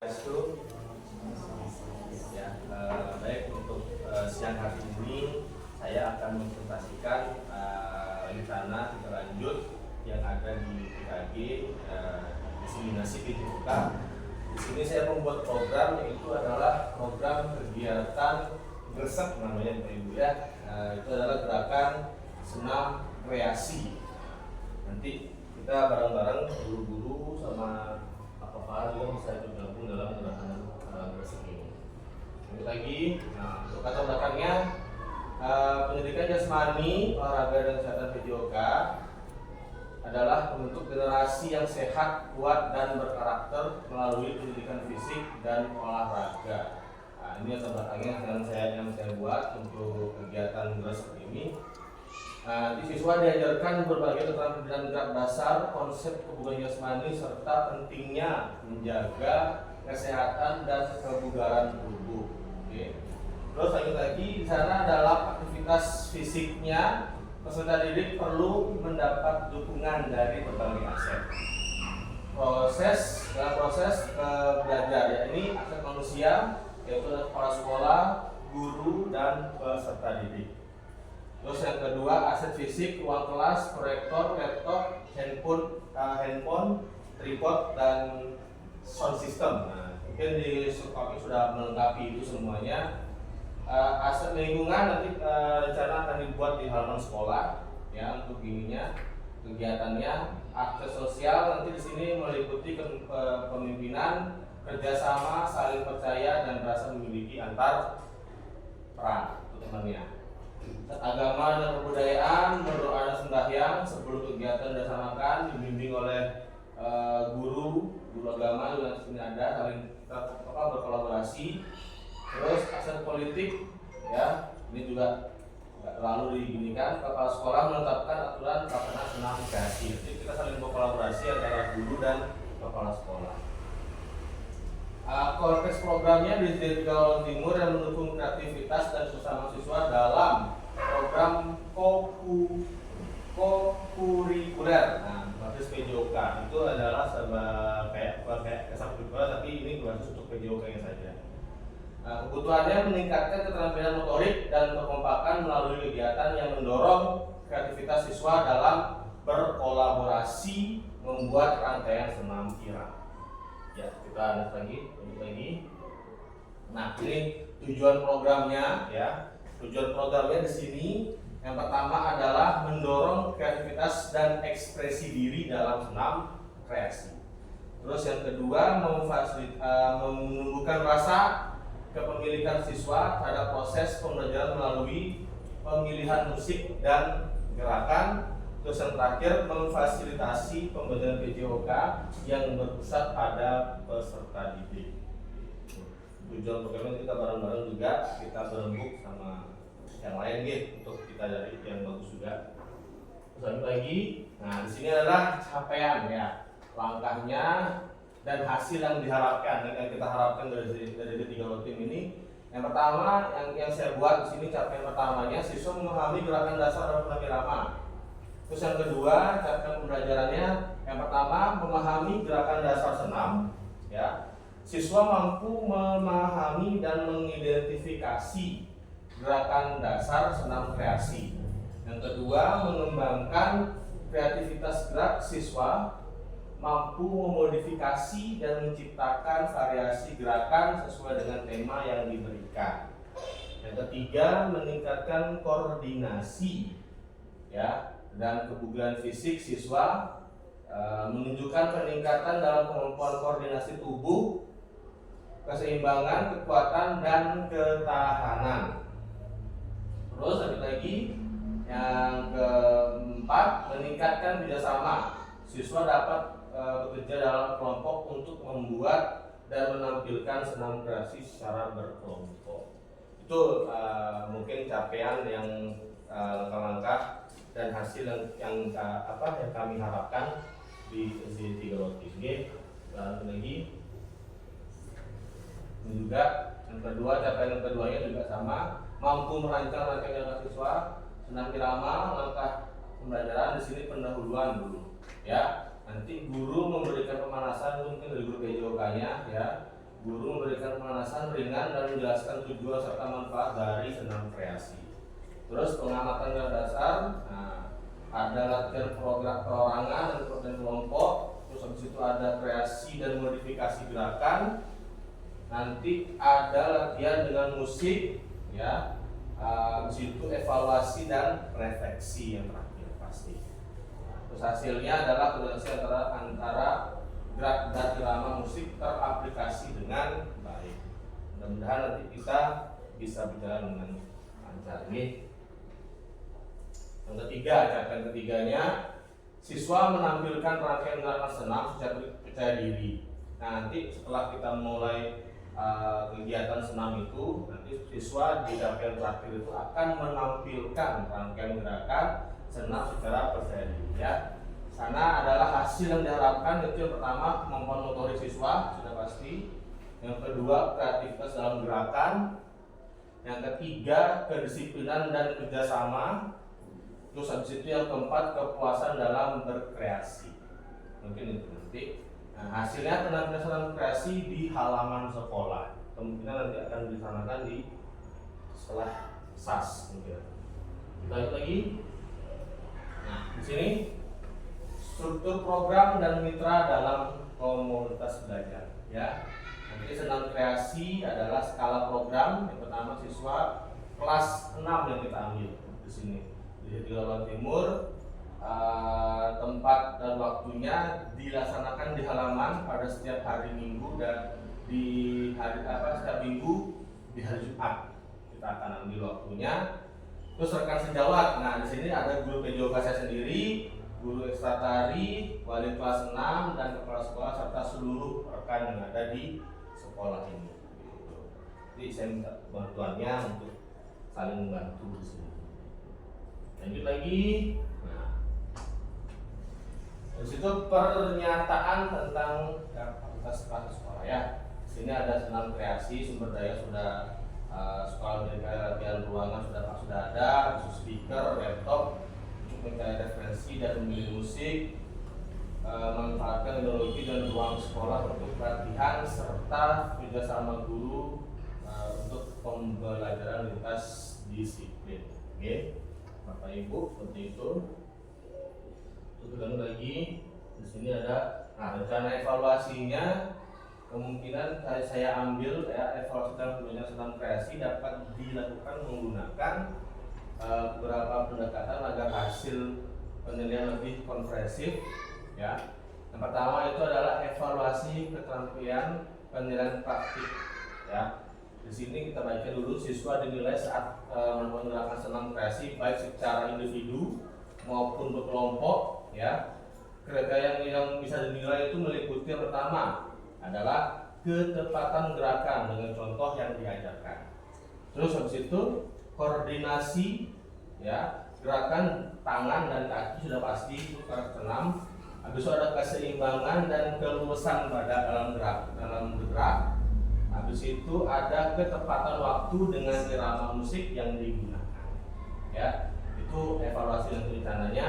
Itu ya, baik untuk siang hari ini saya akan mempresentasikan rencana tindak lanjut yang ada di PKG diseminasi PJOK. Di sini saya membuat program, yaitu adalah program kegiatan gresek namanya Pak Ibu ya. Itu adalah gerakan senam kreasi. Nanti kita bareng-bareng guru-guru sama Pak juga bisa ikut gabung dalam gerakan gresek ini. Lanjut lagi, untuk latar belakangnya pendidikan jasmani, olahraga dan kesehatan PJOK adalah membentuk generasi yang sehat, kuat dan berkarakter melalui pendidikan fisik dan olahraga. Nah, ini latar belakangnya yang saya buat untuk kegiatan gresek ini. Di siswa diajarkan berbagai keterampilan gerak dasar, konsep kebugaran jasmani serta pentingnya menjaga kesehatan dan kebugaran tubuh. Oke. Terus lagi di sana dalam aktivitas fisiknya peserta didik perlu mendapat dukungan dari berbagai aset. Proses belajar ya, ini aset manusia yaitu kepala sekolah, guru dan peserta didik. Terus yang kedua, aset fisik, ruang kelas, proyektor, laptop, handphone, tripod, dan sound system. Nah, mungkin di kami sudah melengkapi itu semuanya. Aset lingkungan nanti rencana akan dibuat di halaman sekolah, ya untuk ininya, kegiatannya. Akses sosial nanti di sini meliputi kepemimpinan, kerjasama, saling percaya, dan rasa memiliki antar peran teman-temannya. Agama dan kebudayaan, berdoa dan sembahyang sebelum kegiatan dilaksanakan, dibimbing oleh guru agama yang di sini ada, saling berkolaborasi. Terus aset politik, ya ini juga nggak terlalu diginikan. Kepala sekolah menetapkan aturan pelaksanaan senam kreasi. Jadi kita saling berkolaborasi antara guru dan kepala sekolah. Konteks programnya di Jawa Timur yang mendukung kreativitas dan sesama siswa dalam program kokurikuler. Nah, berbasis PJOK itu adalah kayak ekstrakurikuler, tapi ini berbasis untuk PJOK-nya saja. Kebutuhannya meningkatkan keterampilan motorik dan kekompakan melalui kegiatan yang mendorong kreativitas siswa dalam berkolaborasi membuat rangkaian senam irama. Ya, kita lanjut lagi. Nah, ini tujuan programnya ya. Tujuan programnya di sini yang pertama adalah mendorong kreativitas dan ekspresi diri dalam senam kreasi. Terus yang kedua menumbuhkan rasa kepemilikan siswa terhadap proses pembelajaran melalui pemilihan musik dan gerakan. Terus yang terakhir memfasilitasi pembelajaran PJOK yang berpusat pada peserta didik. Tujuan programnya kita bareng-bareng juga, kita berembuk sama yang lain gitu untuk kita dari yang bagus juga. Terus lanjut lagi. Nah, di sini adalah capaian ya, langkahnya dan hasil yang diharapkan, yang kita harapkan dari ketiga tim ini. Yang pertama yang saya buat di sini, capaian pertamanya siswa memahami gerakan dasar dalam senam irama. Terus yang kedua, capaian pembelajarannya yang pertama memahami gerakan dasar senam ya. Siswa mampu memahami dan mengidentifikasi gerakan dasar senam kreasi. Yang kedua, mengembangkan kreativitas gerak siswa, mampu memodifikasi dan menciptakan variasi gerakan sesuai dengan tema yang diberikan. Yang ketiga, meningkatkan koordinasi ya dan kebugaran fisik siswa, menunjukkan peningkatan dalam kemampuan koordinasi tubuh, keseimbangan, kekuatan, dan ketahanan. Terus lanjut lagi, yang keempat, meningkatkan kerjasama. Siswa dapat bekerja dalam kelompok untuk membuat dan menampilkan senam kreasi secara berkelompok. Itu mungkin capaian yang langkah-langkah dan hasil yang kami harapkan di SD3 Lotis. Lanjut lagi. Ini juga yang kedua, capaian yang keduanya juga sama, mampu merancang rangkaian siswa senam irama. Langkah pembelajaran di sini pendahuluan dulu ya. Nanti guru memberikan pemanasan mungkin dari guru PJOK-nya ya. Guru memberikan pemanasan ringan dan menjelaskan tujuan serta manfaat dari senam kreasi. Terus pengamatan gerak dasar, nah, ada latihan program perorangan dan kelompok. Terus habis itu ada kreasi dan modifikasi gerakan. Nanti ada latihan dengan musik, ya. Habis itu evaluasi dan refleksi yang terakhir pasti. Terus hasilnya adalah koordinasi antara gerak dan irama musik teraplikasi dengan baik. Mudah-mudahan nanti kita bisa berjalan dengan lancar. Ini yang ketiga, catatan ketiganya, siswa menampilkan rangkaian gerakan senam secara percaya diri. Nah, nanti setelah kita mulai kegiatan senam itu, nanti siswa di rangkaian terakhir itu akan menampilkan rangkaian gerakan senam secara percaya diri, ya. Sana adalah hasil yang diharapkan. Itu yang pertama, kemampuan motorik siswa sudah pasti. Yang kedua, kreativitas dalam gerakan. Yang ketiga, kedisiplinan dan kerjasama. Terus habis itu yang keempat, kepuasan dalam berkreasi. Mungkin itu nanti. Nah, hasilnya penampilan senam kreasi di halaman sekolah. Kemungkinan nanti akan dilaksanakan di setelah SAS mungkin. Kita lihat lagi. Nah, di sini struktur program dan mitra dalam komunitas belajar, ya. Nanti senam kreasi adalah skala program. Yang pertama siswa kelas 6 yang kita ambil di sini di Jawa Timur. Tempat dan waktunya dilaksanakan di halaman pada setiap hari Minggu dan di hari setiap Minggu di hari Jumat kita akan ambil waktunya. Terus rekan sejawat. Nah, di sini ada guru PJOK saya sendiri, guru ekstra tari, wali kelas 6 dan kepala sekolah serta seluruh rekan yang ada di sekolah ini. Jadi saya minta bantuannya untuk saling membantu di sini. Lanjut lagi. Nah, di situ pernyataan tentang kapasitas kelas sekolah, ya. Di sini ada senam kreasi, sumber daya sudah sekolah memberikan latihan ruangan sudah ada, khusus speaker, laptop untuk mencari referensi dan memilih musik, memanfaatkan teknologi dan ruang sekolah untuk pelatihan serta kerjasama guru untuk pembelajaran lintas disiplin. Oke, Bapak Ibu, seperti itu. Terus lagi di sini ada rencana evaluasinya. Kemungkinan saya ambil, ya, evaluasi dalam pembelajaran senam kreasi dapat dilakukan menggunakan beberapa pendekatan agar hasil penilaian lebih komprehensif, ya. Yang pertama itu adalah evaluasi keterampilan penilaian praktik, ya. Di sini kita baca dulu, siswa dinilai saat melakukan gerakan senam kreasi baik secara individu maupun berkelompok, ya. Kriteria yang bisa dinilai itu meliputi yang pertama adalah ketepatan gerakan dengan contoh yang diajarkan. Terus habis itu koordinasi, ya, gerakan tangan dan kaki sudah pasti itu karakter senam. Habis itu ada keseimbangan dan keluasan pada dalam bergerak. Habis itu ada ketepatan waktu dengan irama musik yang digunakan, ya. Itu evaluasi dan rencananya.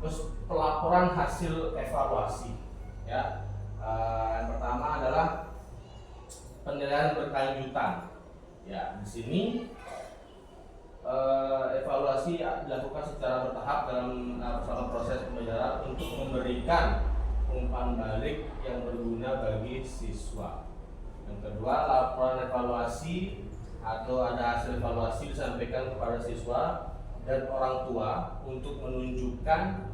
Terus pelaporan hasil evaluasi, ya. Yang pertama adalah penilaian berkelanjutan, ya. Di sini evaluasi dilakukan secara bertahap dalam selama proses pembelajaran untuk memberikan umpan balik yang berguna bagi siswa. Yang kedua, laporan evaluasi atau ada hasil evaluasi disampaikan kepada siswa dan orang tua untuk menunjukkan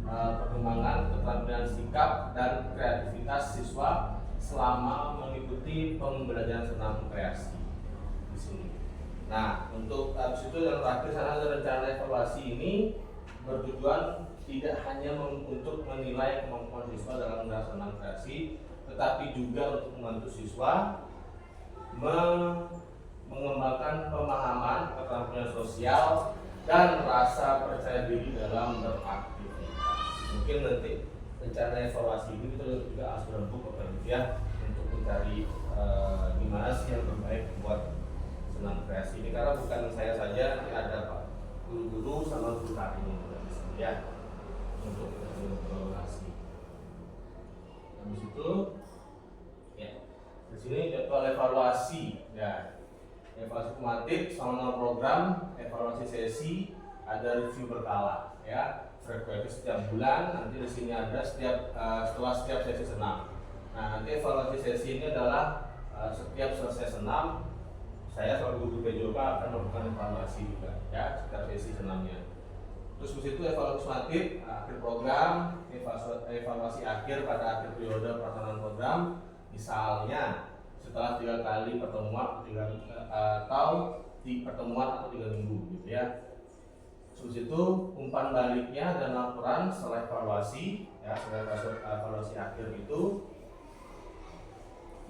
perkembangan keterampilan sikap dan kreativitas siswa selama mengikuti pembelajaran senam kreasi di sini. Nah, untuk habis itu yang terakhir sana rencana evaluasi ini bertujuan tidak hanya untuk menilai kemampuan siswa dalam gerakan senam kreasi, tetapi juga untuk membantu siswa mengembangkan pemahaman, keterampilan sosial dan rasa percaya diri dalam beraktivitas. Mungkin nanti rencana evaluasi ini kita juga harus berembuk ya untuk mencari gimana sih yang terbaik buat senam kreasi ini, karena bukan saya saja, nanti ada Pak guru-guru sama guru tari ya untuk kolaborasi. Habis itu ya di sini soal evaluasi ya, evaluasi formatif sama program, evaluasi sesi, ada review berkala ya, frekuensi setiap bulan. Nanti di sini ada setelah setiap sesi senam. Nah, nanti evaluasi sesi ini adalah setiap selesai senam, saya sebagai guru PJOK akan melakukan evaluasi juga ya setiap sesi senamnya. Terus di situ evaluasi formatif akhir program, evaluasi akhir pada akhir periode pelaksanaan program. Misalnya setelah 3 kali pertemuan atau 3 minggu gitu ya. Terus itu umpan baliknya dan laporan setelah evaluasi ya, setelah evaluasi akhir itu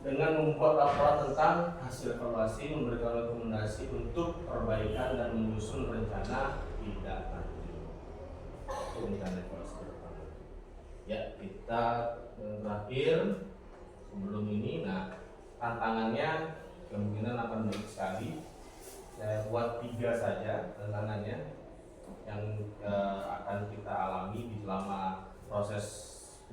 dengan membuat laporan tentang hasil evaluasi, memberikan rekomendasi untuk perbaikan dan menyusun rencana tindak lanjut. Rencana evaluasi ke depan. Ya, kita terakhir sebelum ini, nah tantangannya kemungkinan akan banyak sekali. Saya buat 3 saja tantangannya yang akan kita alami di selama proses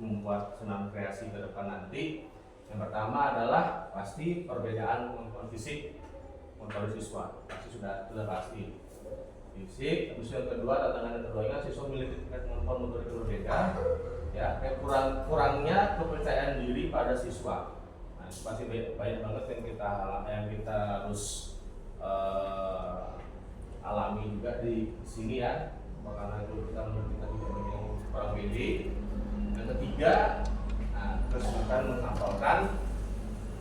membuat senam kreasi ke depan nanti. Yang pertama adalah pasti perbedaan kemampuan fisik motorik siswa, pasti sudah pasti fisik. Terus yang kedua, tantangan yang keduanya siswa memiliki tingkat kemampuan motorik berbeda ya, kurangnya kepercayaan diri pada siswa. Nah, itu pasti banyak banget yang kita harus alami juga di sini ya, karena itu kita juga banyak yang kurang pede. Yang ketiga, kesulitan menghafalkan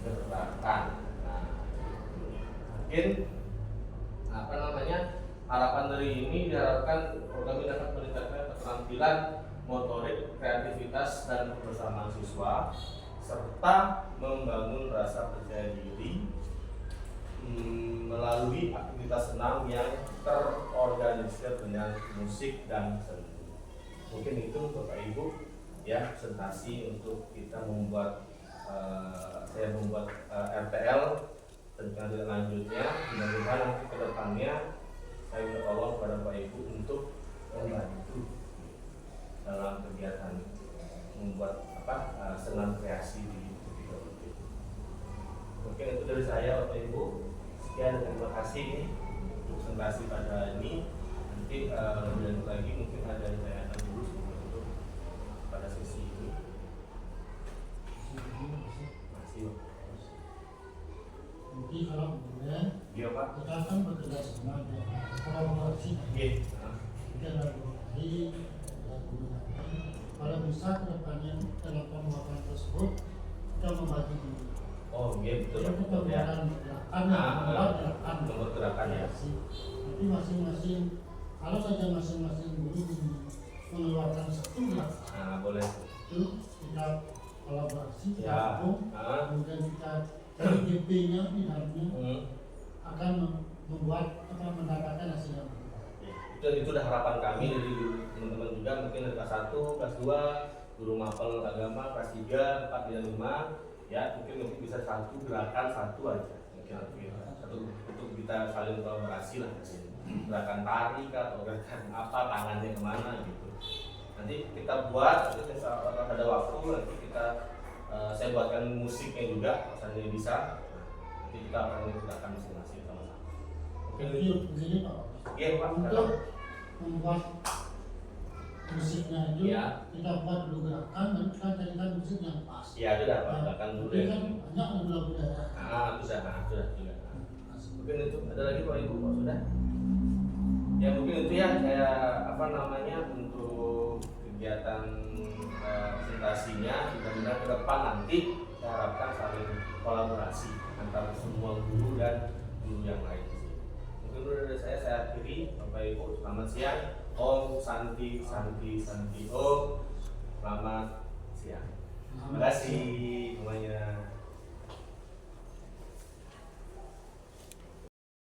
gerakan. Nah, mungkin harapan dari ini diharapkan program ini dapat meningkatkan keterampilan motorik, kreativitas dan kebersamaan siswa, serta membangun rasa percaya diri melalui aktivitas senam yang terorganisir dengan musik dan seni. Mungkin itu Bapak Ibu ya, presentasi untuk kita membuat saya membuat RTL tentang tindak lanjutnya. Mudah-mudahan nanti ke depannya saya minta tolong kepada Bapak Ibu untuk membantu dalam kegiatan membuat senam kreasi di titik. Mungkin itu dari saya Bapak Ibu. Sekian, terima kasih untuk presentasi pada ini. Nanti lebih lanjut lagi mungkin ada yang saya akan dulu untuk pada sesi ini. Masih. Jadi kalau boleh, Iya Pak. kita akan bekerja sama dengan kolaborasi. Iya. Kita kolaborasi dan gunakan. Kalau bisa kedepannya dalam pembuatan tersebut kita membagi dulu. Oh iya betul. Jadi kita menggunakan gerakan, nomor gerakan ya. Nanti masing-masing, kalau saja masing-masing guru mengeluarkan satu gerakan. Nah boleh. Itu kita kolaborasi, kita Ya. gabung, kemudian kita GP-nya di dalamnya akan membuat mendapatkan hasil yang baik. Itu udah harapan kami dari teman-teman juga, mungkin dari kelas 1, kelas 2, guru mapel agama, kelas 3, 4, dan 5 ya, mungkin bisa satu gerakan satu aja mungkin satu untuk kita saling kolaborasi lah di sini. Gerakan tari atau gerakan apa, tangannya kemana gitu. Nanti kita buat, nanti ada waktu nanti kita saya buatkan musiknya juga, misalnya bisa. Nanti kita akan menggunakan masing-masing sama-sama. Mungkin itu. Begini Pak. Iya Pak. Untuk membuat musiknya itu Ya. kita buat dulu gerakan dan kita carikan musik yang pas. Iya itu dah Pak, gerakan dulu Jadi ya. kan banyak lagu-lagu daerah. Itu sudah juga. Mungkin itu ada lagi Pak Ibu, Pak sudah. Ya mungkin itu ya saya untuk kegiatan presentasinya. Mudah-mudahan ke depan nanti kita harapkan saling kolaborasi antara semua guru dan guru yang lain di sini. Mungkin dulu dari saya akhiri. Bapak Ibu selamat siang. Om Santi Santi Santi Om.